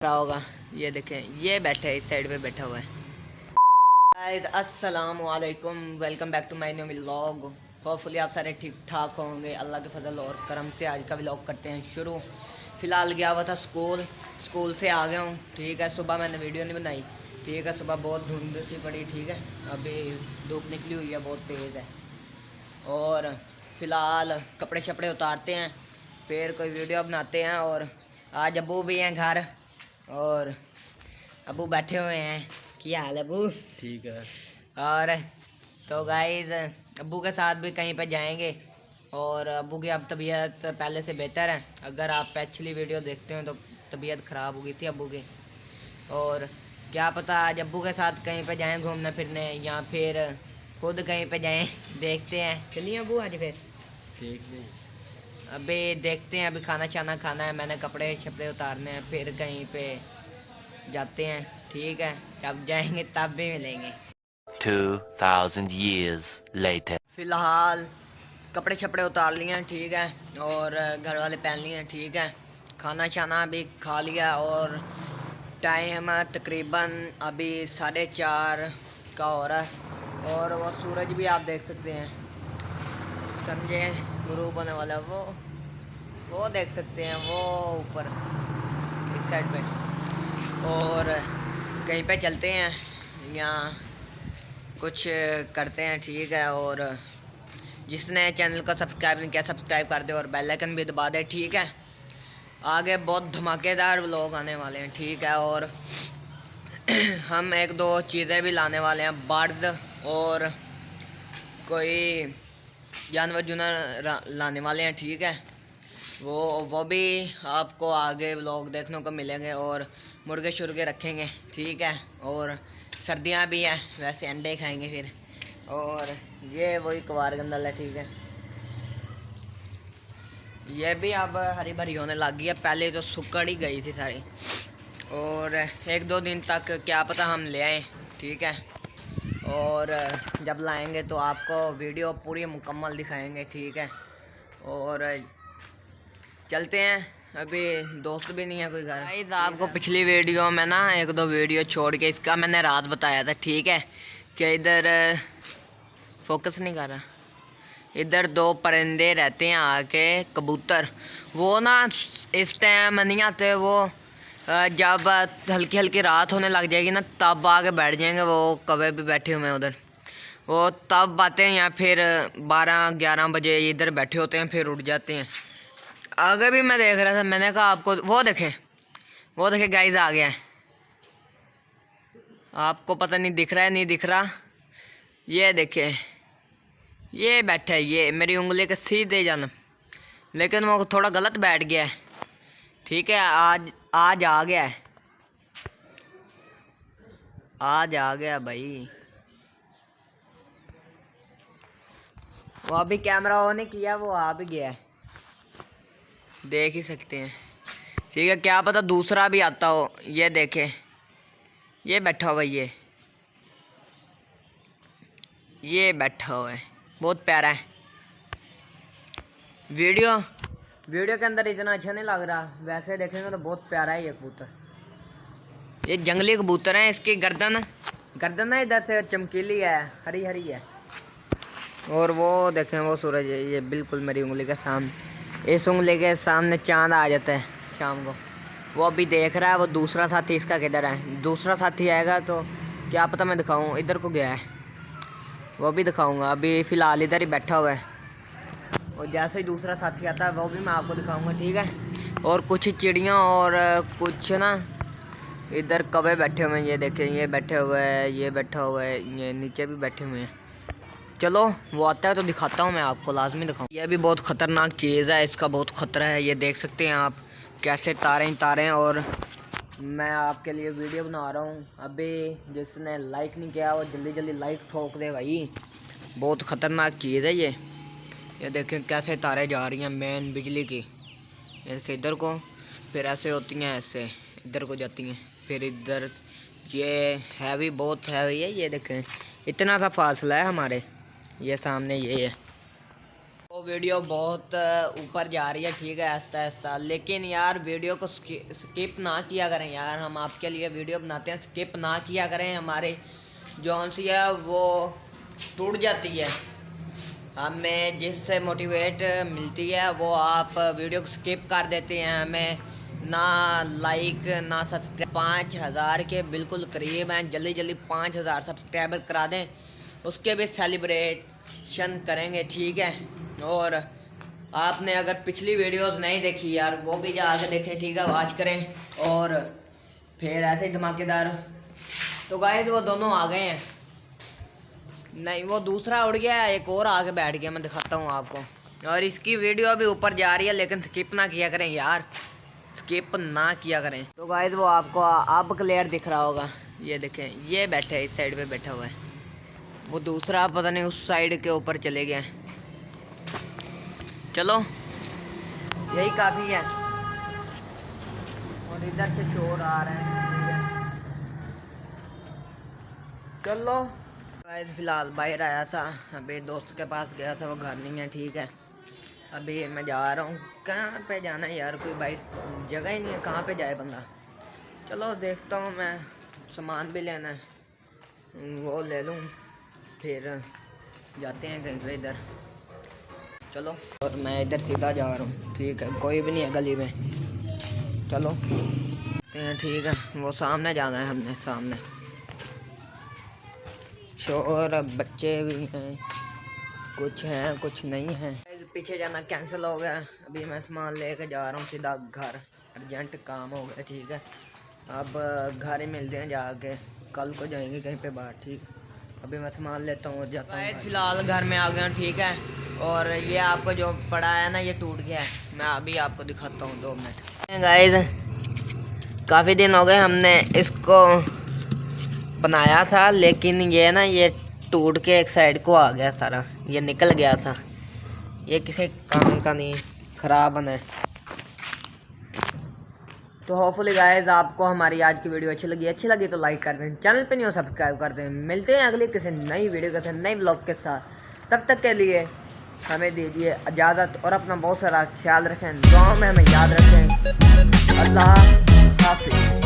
रहा होगा। ये देखें, ये बैठा है, इस साइड पे बैठा हुआ है। अस्सलाम वालेकुम, welcome back to my new vlog. Hopefully आप सारे ठीक ठाक होंगे। अल्लाह के फजल और करम से आज का व्लॉग करते हैं शुरू। फ़िलहाल गया हुआ था स्कूल से आ गया हूँ। ठीक है, सुबह मैंने वीडियो नहीं बनाई। ठीक है, सुबह बहुत धुंध सी पड़ी। ठीक है, अभी धूप निकली हुई है, बहुत तेज़ है। और फ़िलहाल कपड़े शपड़े उतारते हैं, फिर कोई वीडियो बनाते हैं। और आज अबू भी हैं घर, और अबू बैठे हुए हैं। क्या हाल है अबू? ठीक है। और तो गाइस अबू के साथ भी कहीं पे जाएंगे। और अबू की अब तबीयत पहले से बेहतर है। अगर आप पिछली वीडियो देखते हो तो तबीयत ख़राब हो गई थी अबू की। और क्या पता आज अबू के साथ कहीं पे जाएं घूमने फिरने, या फिर खुद कहीं पे जाएं। देखते हैं, चलिए अबू आज फिर ठीक है। अभी देखते हैं। अभी खाना शाना खाना है, मैंने कपड़े शपड़े उतारने हैं, फिर कहीं पे जाते हैं। ठीक है, जब जाएंगे तब भी मिलेंगे। 2000 years later. फ़िलहाल कपड़े शपड़े उतार लिए हैं। ठीक है, और घर वाले पहन लिए हैं। ठीक है, खाना शाना भी खा लिया। और टाइम तकरीबन अभी 4:30 का हो रहा है। और वो सूरज भी आप देख सकते हैं, समझे, ग्रूप होने वाला है वो देख सकते हैं, वो ऊपर इस साइड पे। और कहीं पे चलते हैं या कुछ करते हैं। ठीक है, और जिसने चैनल को सब्सक्राइब नहीं किया सब्सक्राइब कर दे और बेल आइकन भी दबा दे। ठीक है, आगे बहुत धमाकेदार व्लॉग आने वाले हैं। ठीक है, और हम एक दो चीज़ें भी लाने वाले हैं, बर्ड्स और कोई जानवर जुनर लाने वाले हैं। ठीक है, वो भी आपको आगे व्लॉग देखने को मिलेंगे। और मुर्गे शुर्गे रखेंगे। ठीक है, और सर्दियाँ भी हैं, वैसे अंडे खाएंगे फिर। और ये वही कवार गंदल है। ठीक है, ये भी अब हरी भरी होने लग गई है, पहले तो सुकड़ ही गई थी सारी। और एक दो दिन तक क्या पता हम ले आएँ। ठीक है, और जब लाएंगे तो आपको वीडियो पूरी मुकम्मल दिखाएंगे। ठीक है, और चलते हैं, अभी दोस्त भी नहीं है कोई घर। गाइस आपको पिछली वीडियो में ना एक दो वीडियो छोड़ के इसका मैंने रात बताया था। ठीक है, कि इधर फोकस नहीं कर रहा, इधर दो परिंदे रहते हैं आके, कबूतर। वो ना इस टाइम नहीं आते, वो जब हल्की हल्की रात होने लग जाएगी ना तब आके बैठ जाएंगे। वो कौवे भी बैठे हुए हैं उधर, वो तब आते हैं। या फिर 12-11 बजे इधर बैठे होते हैं, फिर उठ जाते हैं। आगे भी मैं देख रहा था, मैंने कहा आपको वो देखें गाइस आ गया है। आपको पता नहीं दिख रहा है, नहीं दिख रहा। ये देखे, ये बैठा है, ये मेरी उंगली के सीधे जाना, लेकिन वो थोड़ा गलत बैठ गया है। ठीक है, आज आ गया है, आज आ गया भाई। वो अभी कैमरा ऑन नहीं किया, वो आ भी गया है, देख ही सकते हैं। ठीक है, क्या पता दूसरा भी आता हो। ये देखे, ये बैठा हुआ, ये बैठा हुआ है, बहुत प्यारा है। वीडियो के अंदर इतना अच्छा नहीं लग रहा, वैसे देखेंगे तो बहुत प्यारा है ये कबूतर। ये जंगली कबूतर है, इसकी गर्दन ना इधर से चमकीली है, हरी हरी है। और वो देखें, वो सूरज है, ये बिल्कुल मेरी उंगली के सामने, इस उंगली के सामने चांद आ जाता है शाम को। वो अभी देख रहा है, वो दूसरा साथी इसका किधर है। दूसरा साथी आएगा तो क्या पता मैं दिखाऊँ, इधर को गया है, वो भी दिखाऊँगा। अभी फ़िलहाल इधर ही बैठा हुआ है, और जैसे ही दूसरा साथी आता है वो भी मैं आपको दिखाऊंगा। ठीक है, और कुछ चिड़ियाँ और कुछ ना इधर कौवे बैठे हुए हैं। ये देखें, ये बैठे हुए हैं, ये बैठा हुआ है, ये नीचे भी बैठे हुए हैं। चलो वो आता है तो दिखाता हूँ, मैं आपको लाजमी दिखाऊँ। ये भी बहुत ख़तरनाक चीज़ है, इसका बहुत ख़तरा है। ये देख सकते हैं आप कैसे तारें। और मैं आपके लिए वीडियो बना रहा हूँ। अभी जिसने लाइक नहीं किया वो जल्दी जल्दी लाइक ठोक दे भाई, बहुत ख़तरनाक चीज़ है ये। ये देखें कैसे तारें जा रही हैं मेन बिजली की। ये देखें इधर को, फिर ऐसे होती हैं, ऐसे इधर को जाती हैं, फिर इधर। ये हैवी, बहुत हैवी है। ये देखें इतना सा फासला है हमारे, ये सामने ये है। वो वीडियो बहुत ऊपर जा रही है, ठीक है, आहिस्ता आहिस्ता, लेकिन यार वीडियो को स्किप ना किया करें यार। हम आपके लिए वीडियो बनाते हैं, स्किप ना किया करें। हमारे जौन सी है वो टूट जाती है, हमें जिससे मोटिवेट मिलती है वो आप वीडियो को स्किप कर देते हैं। हमें ना लाइक ना सब्सक्राइब 5000 के बिल्कुल करीब हैं। जल्दी जल्दी 5000 सब्सक्राइबर करा दें, उसके भी सेलिब्रेशन करेंगे, ठीक है। और आपने अगर पिछली वीडियोस नहीं देखी यार, वो भी जाके देखें, ठीक है, वॉच करें। और फिर ऐसे ही धमाकेदार। तो गाइस वो दोनों आ गए हैं, नहीं वो दूसरा उड़ गया, एक और आके बैठ गया, मैं दिखाता हूँ आपको। और इसकी वीडियो भी ऊपर जा रही है, लेकिन स्किप ना किया करें यार, स्किप ना किया करें। तो गाइस वो आपको अब क्लियर दिख रहा होगा, ये देखें, ये बैठे है, इस साइड पे बैठा हुआ है, वो दूसरा पता नहीं उस साइड के ऊपर चले गए। चलो यही काफ़ी है। और इधर से शोर आ रहा है, चलो गाइस फिलहाल बाहर आया था, अभी दोस्त के पास गया था, वो घर नहीं है, ठीक है। अभी मैं जा रहा हूँ, कहाँ पे जाना है यार, कोई भाई जगह ही नहीं है, कहाँ पे जाए बंदा। चलो देखता हूँ, मैं सामान भी लेना है, वो ले लूँ, फिर जाते हैं कहीं पे इधर। चलो, और मैं इधर सीधा जा रहा हूँ, ठीक है, कोई भी नहीं है गली में। चलो ठीक है, वो सामने जाना है हमने, सामने शोर, अब बच्चे भी हैं, कुछ हैं कुछ नहीं हैं। पीछे जाना कैंसिल हो गया, अभी मैं सामान लेके जा रहा हूँ सीधा घर, अर्जेंट काम हो गया, ठीक है। अब घर ही मिलते हैं जाके, कल को जाएंगे कहीं पे बाहर, ठीक। अभी मैं सामान लेता हूँ और जाता हूँ। फिलहाल घर में आ गया हूँ, ठीक है। और ये आपको जो पड़ा है ना, ये टूट गया है, मैं अभी आपको दिखाता हूँ, 2 मिनट। गाइस काफ़ी दिन हो गए हमने इसको बनाया था, लेकिन ये ना ये टूट के एक साइड को आ गया सारा, ये निकल गया था, ये किसी काम का नहीं, ख़राब बना है। तो होपफुली गाइस आपको हमारी आज की वीडियो अच्छी लगी तो लाइक कर दें, चैनल पे नहीं हो सब्सक्राइब कर दें। मिलते हैं अगली किसी नई वीडियो के साथ, नई ब्लॉग के साथ। तब तक के लिए हमें दीजिए इजाज़त और अपना बहुत सारा ख्याल रखें, दुआओं में हमें याद रखें। अल्लाह हाफिज़।